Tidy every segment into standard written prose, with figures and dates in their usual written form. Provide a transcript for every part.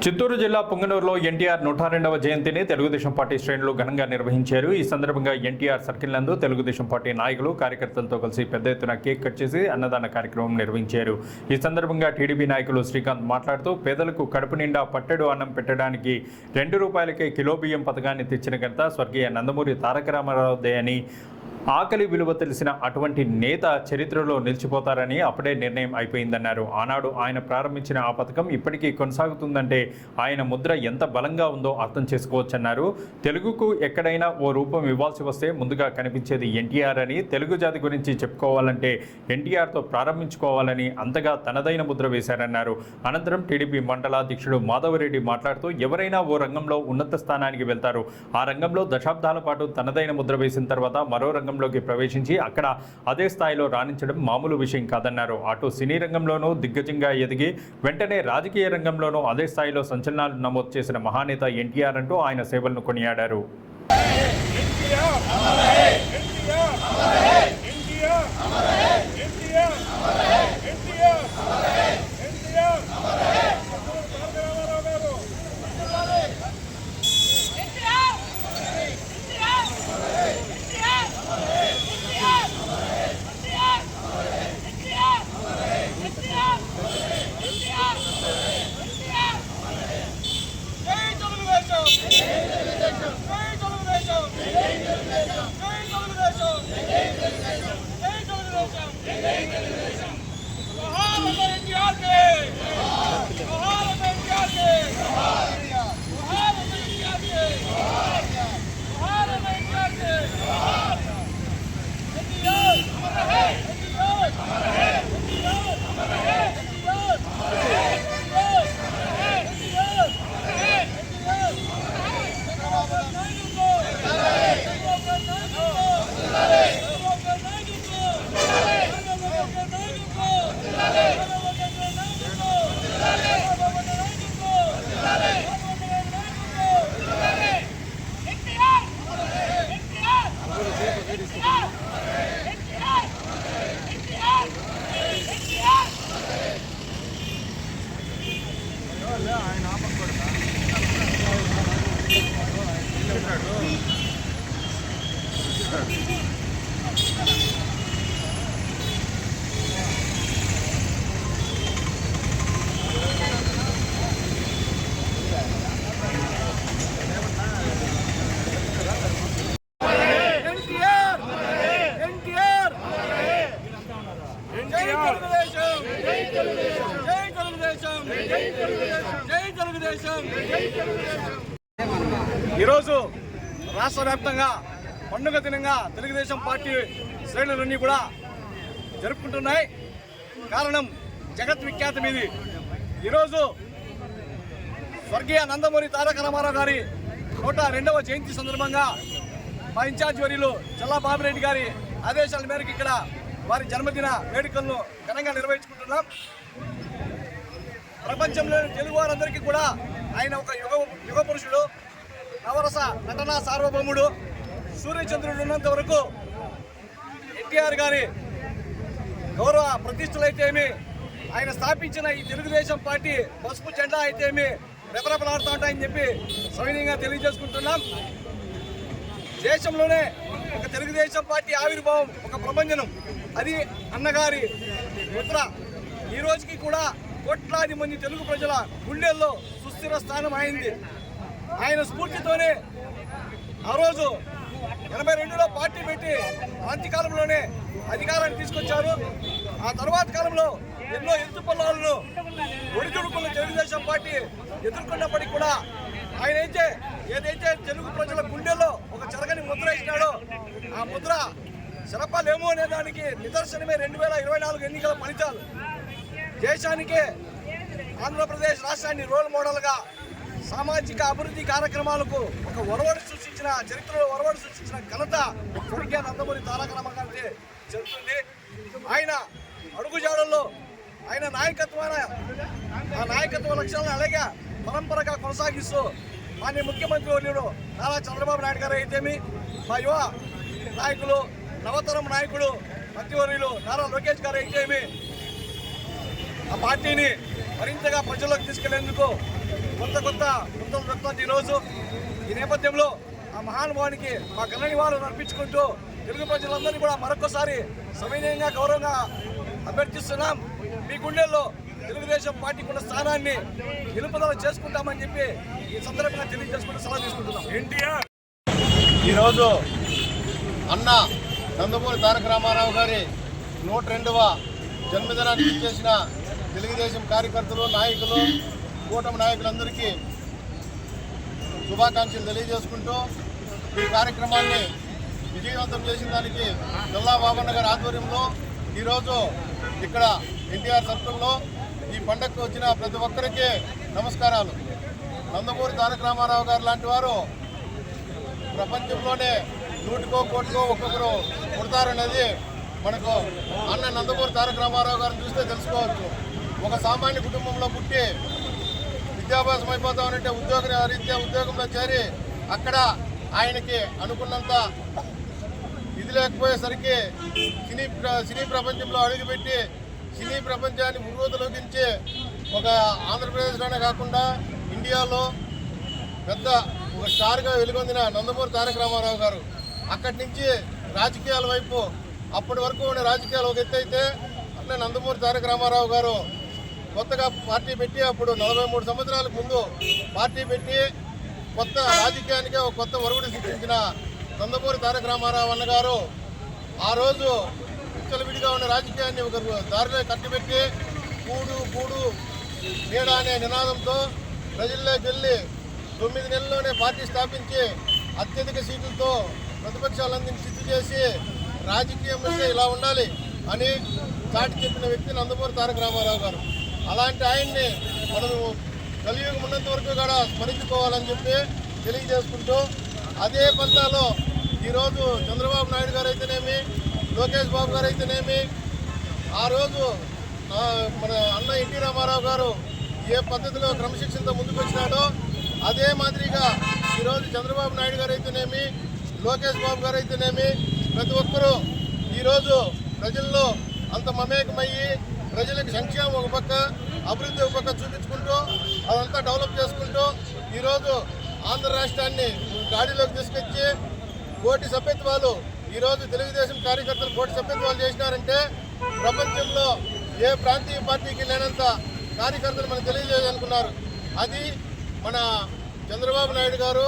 చిత్తూరు జిల్లా పుంగనూరులో ఎన్టీఆర్ 102వ జయంతిని తెలుగుదేశం పార్టీ శ్రేణులు ఘనంగా నిర్వహించారు. ఈ సందర్భంగా ఎన్టీఆర్ సర్కిల్ నందు తెలుగుదేశం పార్టీ నాయకులు కార్యకర్తలతో కలిసి పెద్ద ఎత్తున కేక్ కట్ చేసి అన్నదాన కార్యక్రమం నిర్వహించారు. ఈ సందర్భంగా టీడీపీ నాయకులు శ్రీకాంత్ మాట్లాడుతూ పేదలకు కడుపు నిండా పట్టెడు అన్నం పెట్టడానికి ₹2 కిలో బియ్యం పథకాన్ని తెచ్చిన ఘనత స్వర్గీయ నందమూరి తారక రామారావుదే అని, ఆకలి విలువ తెలిసిన అటువంటి నేత చరిత్రలో నిలిచిపోతారని అప్పుడే నిర్ణయం అయిపోయిందన్నారు. ఆనాడు ఆయన ప్రారంభించిన ఆ పథకం ఇప్పటికీ కొనసాగుతుందంటే ఆయన ముద్ర ఎంత బలంగా ఉందో అర్థం చేసుకోవచ్చన్నారు. తెలుగుకు ఎక్కడైనా ఓ రూపం ఇవ్వాల్సి వస్తే ముందుగా కనిపించేది ఎన్టీఆర్ అని, తెలుగు జాతి గురించి చెప్పుకోవాలంటే ఎన్టీఆర్తో ప్రారంభించుకోవాలని అంతగా తనదైన ముద్ర వేశారన్నారు. అనంతరం టీడీపీ మండలాధ్యక్షుడు మాధవరెడ్డి మాట్లాడుతూ ఎవరైనా ఓ రంగంలో ఉన్నత స్థానానికి వెళ్తారు. ఆ రంగంలో దశాబ్దాల పాటు తనదైన ముద్ర వేసిన తర్వాత మరో రంగంలోకి ప్రవేశించి అక్కడ అదే స్థాయిలో రాణించడం మామూలు విషయం కాదన్నారు. అటు సినీ రంగంలోనూ దిగ్గజంగా ఎదిగి వెంటనే రాజకీయ రంగంలోనూ అదే స్థాయిలో సంచలనాలు నమోదు చేసిన మహానేత ఎన్టీఆర్ అంటూ ఆయన సేవలను కొనియాడారు. ఈరోజు రాష్ట్ర వ్యాప్తంగా పండుగ దినంగా తెలుగుదేశం పార్టీ శ్రేణులన్నీ కూడా జరుపుకుంటున్నాయి. కారణం జగత్ విఖ్యాతం ఇది. ఈరోజు స్వర్గీయ నందమూరి తారక రామారావు గారి 102వ జయంతి సందర్భంగా మా ఇన్ఛార్జ్ వర్యులు చల్లా బాబిరెడ్డి గారి ఆదేశాల మేరకు ఇక్కడ వారి జన్మదిన వేడుకలను ఘనంగా నిర్వహించుకుంటున్నాం. ప్రపంచంలోని తెలుగు వారందరికీ కూడా ఆయన ఒక యుగ పురుషుడు, నవరస నటనా సార్వభౌముడు. సూర్యచంద్రుడు ఉన్నంత వరకు ఎన్టీఆర్ గారి గౌరవ ప్రతిష్టలైతేమి, ఆయన స్థాపించిన ఈ తెలుగుదేశం పార్టీ పసుపు జెండా అయితేమి రెపరెపలాడుతూ ఉంటాయని చెప్పి సవినయంగా తెలియజేసుకుంటున్నాం. దేశంలోనే ఒక తెలుగుదేశం పార్టీ ఆవిర్భావం, ఒక ప్రభంజనం, అది అన్నగారి ముద్ర. ఈ రోజుకి కూడా కోట్లాది మంది తెలుగు ప్రజల గుండెల్లో సుస్థిర స్థానం అయింది. ఆయన స్ఫూర్తితోనే ఆ రోజు 82లో పార్టీ పెట్టి అంత్యకాలంలోనే అధికారాన్ని తీసుకొచ్చారు. ఆ తర్వాత కాలంలో ఎన్నో ఎత్తుపల్లాలను ఒడిదుడుకున్న తెలుగుదేశం పార్టీ ఎదుర్కొన్నప్పటికీ కూడా ఆయన ఏదైతే తెలుగు ప్రజల గుండెల్లో ఒక చెరగని ముద్ర ఇచ్చినాడో ఆ ముద్ర శిల్పాలేమో అనే దానికి నిదర్శనమే 2024 ఎన్నికల ఫలితాలు. దేశానికే ఆంధ్రప్రదేశ్ రాష్ట్రాన్ని రోల్ మోడల్గా సామాజిక అభివృద్ధి కార్యక్రమాలకు ఒక ఒరవడి సృష్టించిన, చరిత్రలో ఒరవడి సృష్టించిన ఘనత స్వర్గీయ నందమూరి తారక రామారావు గారికి చెందుతుంది. ఆయన అడుగుజాడల్లో ఆయన ఆ నాయకత్వ లక్ష్యాలను అలాగే పరంపరగా కొనసాగిస్తూ మాన్య ముఖ్యమంత్రి వర్యుడు నారా చంద్రబాబు నాయుడు గారు అయితేమి, మా యువ నాయకులు, నవతరం నాయకుడు మంత్రివర్యులు నారా లోకేష్ గారు అయితేమి, ఆ పార్టీని మరింతగా ప్రజల్లోకి తీసుకెళ్లేందుకు కొత్త వస్తున్నది ఈరోజు. ఈ నేపథ్యంలో ఆ మహానుభావునికి మా ఘన నివాళులు అర్పించుకుంటూ తెలుగు ప్రజలందరినీ కూడా మరొకసారి సవినయంగా గౌరవంగా అభ్యర్థిస్తున్నాం. మీ గుండెల్లో తెలుగుదేశం పార్టీకి ఉన్న స్థానాన్ని నిలుపుదల చేసుకుంటామని చెప్పి ఈ సందర్భంగా తెలియజేసుకుంటూ సలహా తీసుకుంటున్నాం. ఎన్టీఆర్ ఈరోజు అన్న నందమూరి తారక రామారావు గారి 102వ జన్మదినానికి ఇచ్చేసిన తెలుగుదేశం కార్యకర్తలు, నాయకులు, కూటమి నాయకులందరికీ శుభాకాంక్షలు తెలియజేసుకుంటూ ఈ కార్యక్రమాన్ని విజయవంతం చేసిన దానికి జిల్లా బాబన్న గారి ఆధ్వర్యంలో ఈరోజు ఇక్కడ ఎన్టీఆర్ సర్కిల్లో ఈ పండగకు వచ్చిన ప్రతి ఒక్కరికి నమస్కారాలు. నందమూరి తారక రామారావు గారు లాంటి వారు ప్రపంచంలోనే 100కో కోటికో ఒక్కొక్కరు పుడతారనేది మనకు అన్న నందమూరి తారక రామారావు గారిని చూస్తే తెలుసుకోవచ్చు. ఒక సామాన్య కుటుంబంలో పుట్టి విద్యాభ్యాసం అయిపోతామనంటే రీత్యా ఉద్యోగంలో చేరి అక్కడ ఆయనకి అనుకున్నంత ఇది లేకపోయేసరికి సినీ ప్రపంచంలో అడుగుపెట్టి సినీ ప్రపంచాన్ని ఉర్రూతలోకించి ఒక ఆంధ్రప్రదేశ్లోనే కాకుండా ఇండియాలో పెద్ద ఒక స్టార్గా వెలుగొందిన నందమూరి తారక రామారావు గారు అక్కడి నుంచి రాజకీయాల వైపు అప్పటి వరకు ఉన్న రాజకీయాలు ఒక ఎత్తు అయితే అట్లా నందమూరి తారక రామారావు గారు కొత్తగా పార్టీ పెట్టి అప్పుడు 43 సంవత్సరాలకు ముందు పార్టీ పెట్టి కొత్త రాజకీయానికి ఒక కొత్త ఒరుగుడు సృష్టించిన నందమూరి తారక రామారావు అన్నగారు ఆ రోజు విచ్చలవిడిగా ఉన్న రాజకీయాన్ని ఒక దారిలో కట్టిపెట్టి కూడు నీడ అనే నినాదంతో ప్రజల్లోకి వెళ్ళి 9 నెలల్లోనే పార్టీ స్థాపించి అత్యధిక సీట్లతో ప్రతిపక్షాలందరినీ సిద్ధు చేసి రాజకీయం అంటే ఇలా ఉండాలి అని చాటి చెప్పిన వ్యక్తి నందమూరి తారక రామారావు గారు. అలాంటి ఆయన్ని మనము కలియుగం ఉన్నంత వరకు కూడా స్మరించుకోవాలని చెప్పి తెలియజేసుకుంటూ అదే పంతాలో ఈరోజు చంద్రబాబు నాయుడు గారు అయితేనేమి, లోకేష్ బాబు గారు అయితేనేమి, ఆ రోజు మన అన్న ఎన్టీ రామారావు గారు ఏ పద్ధతిలో క్రమశిక్షణతో ముందుకు వచ్చినాడో అదే మాదిరిగా ఈరోజు చంద్రబాబు నాయుడు గారు అయితేనేమి, లోకేష్ బాబు గారు అయితేనేమి ప్రతి ఒక్కరూ ఈరోజు ప్రజల్లో అంత మమేకమయ్యి ప్రజలకు సంక్షేమం ఒక పక్క, అభివృద్ధి ఒక పక్క చూపించుకుంటూ అదంతా డెవలప్ చేసుకుంటూ ఈరోజు ఆంధ్ర రాష్ట్రాన్ని గాడిలోకి తీసుకొచ్చి కోటి సభ్యత్వాలు ఈరోజు తెలుగుదేశం కార్యకర్తలు కోటి సభ్యత్వాలు చేసినారంటే ప్రపంచంలో ఏ ప్రాంతీయ పార్టీకి లేనంత కార్యకర్తలు మనకు తెలియజేయాలనుకున్నారు. అది మన చంద్రబాబు నాయుడు గారు,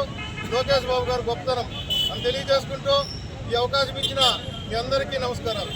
లోకేష్ బాబు గారు గొప్పతనం అని తెలియజేసుకుంటూ ఈ అవకాశం ఇచ్చిన మీ అందరికీ నమస్కారాలు.